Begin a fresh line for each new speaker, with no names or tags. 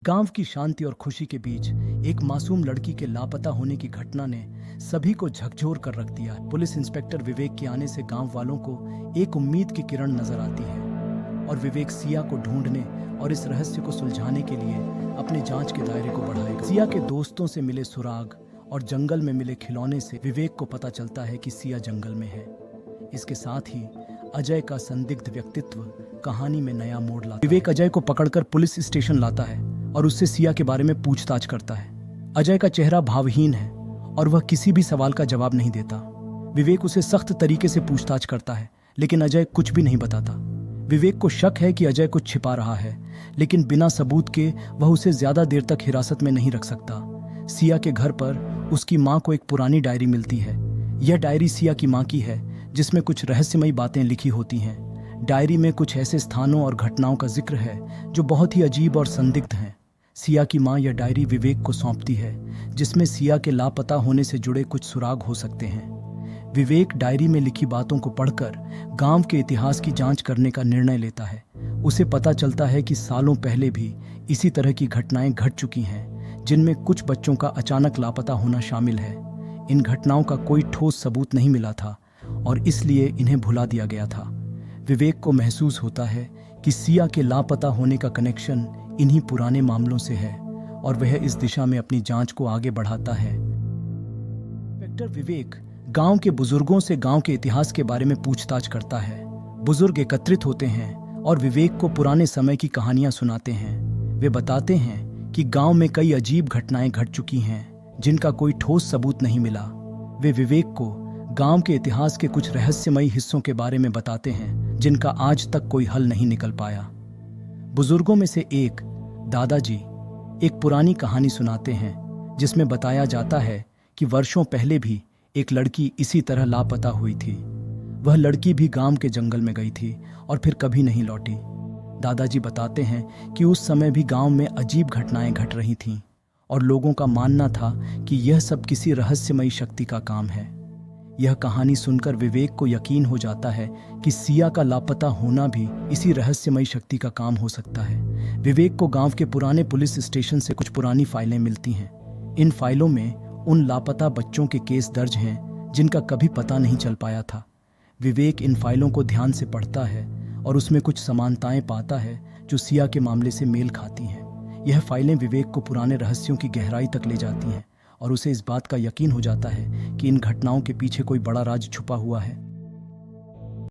गांव की शांति और खुशी के बीच एक मासूम लड़की के लापता होने की घटना ने सभी को झकझोर कर रख दिया। पुलिस इंस्पेक्टर विवेक के आने से गांव वालों को एक उम्मीद की किरण नजर आती है और विवेक सिया को ढूंढने और इस रहस्य को सुलझाने के लिए अपने जांच के दायरे को बढ़ाएगा। सिया के दोस्तों से मिले सुराग और जंगल में मिले खिलौने से विवेक को पता चलता है कि सिया जंगल में है। इसके साथ ही अजय का संदिग्ध व्यक्तित्व कहानी में नया मोड़ लाता है। विवेक अजय को पकड़कर पुलिस स्टेशन लाता है और उससे सिया के बारे में पूछताछ करता है। अजय का चेहरा भावहीन है और वह किसी भी सवाल का जवाब नहीं देता। विवेक उसे सख्त तरीके से पूछताछ करता है, लेकिन अजय कुछ भी नहीं बताता। विवेक को शक है कि अजय कुछ छिपा रहा है, लेकिन बिना सबूत के वह उसे ज्यादा देर तक हिरासत में नहीं रख सकता। सिया के घर पर उसकी माँ को एक पुरानी डायरी मिलती है। यह डायरी सिया की माँ की है, जिसमें कुछ रहस्यमयी बातें लिखी होती हैं। डायरी में कुछ ऐसे स्थानों और घटनाओं का जिक्र है जो बहुत ही अजीब और संदिग्ध हैं। सिया की माँ यह डायरी विवेक को सौंपती है, जिसमें सिया के लापता होने से जुड़े कुछ सुराग हो सकते हैं। विवेक डायरी में लिखी बातों को पढ़कर गांव के इतिहास की जांच करने का निर्णय लेता है। उसे पता चलता है कि सालों पहले भी इसी तरह की घटनाएं घट चुकी हैं, जिनमें कुछ बच्चों का अचानक लापता होना शामिल है। इन घटनाओं का कोई ठोस सबूत नहीं मिला था और इसलिए इन्हें भुला दिया गया था। विवेक को महसूस होता है कि सिया के लापता होने का कनेक्शन इन्हीं पुराने मामलों से है और वह इस दिशा में अपनी जांच को आगे बढ़ाता है। इंस्पेक्टर विवेक गांव के बुजुर्गों से गांव के इतिहास के बारे में पूछताछ करता है। बुजुर्ग एकत्रित होते हैं और विवेक को पुराने समय की कहानियां सुनाते हैं। वे बताते हैं कि गांव में कई अजीब घटनाएं घट चुकी हैं, जिनका कोई ठोस सबूत नहीं मिला। वे विवेक को गांव के इतिहास के कुछ रहस्यमयी हिस्सों के बारे में बताते हैं, जिनका आज तक कोई हल नहीं निकल पाया। बुजुर्गों में से एक दादाजी एक पुरानी कहानी सुनाते हैं, जिसमें बताया जाता है कि वर्षों पहले भी एक लड़की इसी तरह लापता हुई थी। वह लड़की भी गांव के जंगल में गई थी और फिर कभी नहीं लौटी। दादाजी बताते हैं कि उस समय भी गांव में अजीब घटनाएं घट रही थीं और लोगों का मानना था कि यह सब किसी रहस्यमयी शक्ति का काम है। यह कहानी सुनकर विवेक को यकीन हो जाता है कि सिया का लापता होना भी इसी रहस्यमयी शक्ति का काम हो सकता है। विवेक को गांव के पुराने पुलिस स्टेशन से कुछ पुरानी फाइलें मिलती हैं। इन फाइलों में उन लापता बच्चों के केस दर्ज हैं, जिनका कभी पता नहीं चल पाया था। विवेक इन फाइलों को ध्यान से पढ़ता है और उसमें कुछ समानताएं पाता है जो सिया के मामले से मेल खाती हैं। यह फाइलें विवेक को पुराने रहस्यों की गहराई तक ले जाती हैं और उसे इस बात का यकीन हो जाता है कि इन घटनाओं के पीछे कोई बड़ा राज छुपा हुआ है।